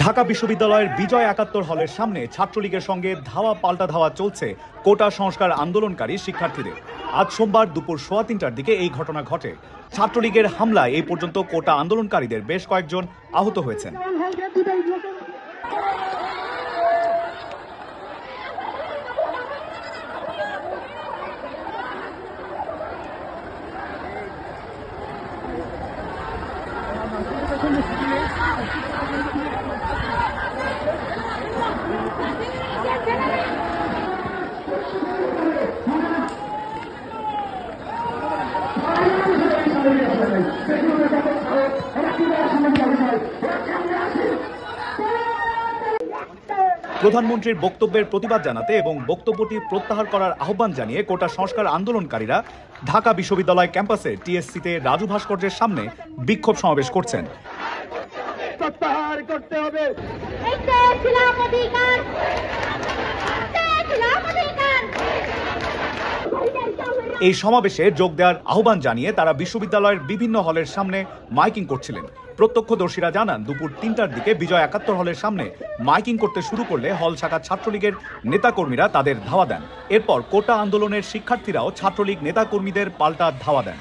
ঢাকা বিশ্ববিদ্যালয়ের বিজয় ৭১ হলের সামনে ছাত্রলীগের সঙ্গে ধাওয়া পাল্টা ধাওয়া চলছে কোটা সংস্কার আন্দোলনকারী শিক্ষার্থীদের। আজ সোমবার দুপুর ৩:৩০টার দিকে এই ঘটনা ঘটে। ছাত্রলীগের হামলায় এই পর্যন্ত কোটা আন্দোলনকারীদের বেশ কয়েকজন আহত হয়েছেন। প্রধানমন্ত্রীর বক্তব্যের প্রতিবাদ জানাতে এবং বক্তব্যটি প্রত্যাহার করার আহ্বান জানিয়ে কোটা সংস্কার আন্দোলনকারীরা ঢাকা বিশ্ববিদ্যালয় ক্যাম্পাসে টিএসসিতে রাজু ভাস্কর্যের সামনে বিক্ষোভ সমাবেশ করছেন। প্রত্যাহার করতে হবে। এই সমাবেশে যোগ দেওয়ার আহ্বান জানিয়ে তারা বিশ্ববিদ্যালয়ের বিভিন্ন হলের সামনে মাইকিং করছিলেন। প্রত্যক্ষদর্শীরা জানান দুপুর ৩টার দিকে বিজয় ৭১ হলের সামনে মাইকিং করতে শুরু করলে হল শাখা ছাত্রলীগের নেতাকর্মীরা তাদের ধাওয়া দেন। এরপর কোটা আন্দোলনের শিক্ষার্থীরাও ছাত্রলীগ নেতাকর্মীদের পাল্টা ধাওয়া দেন।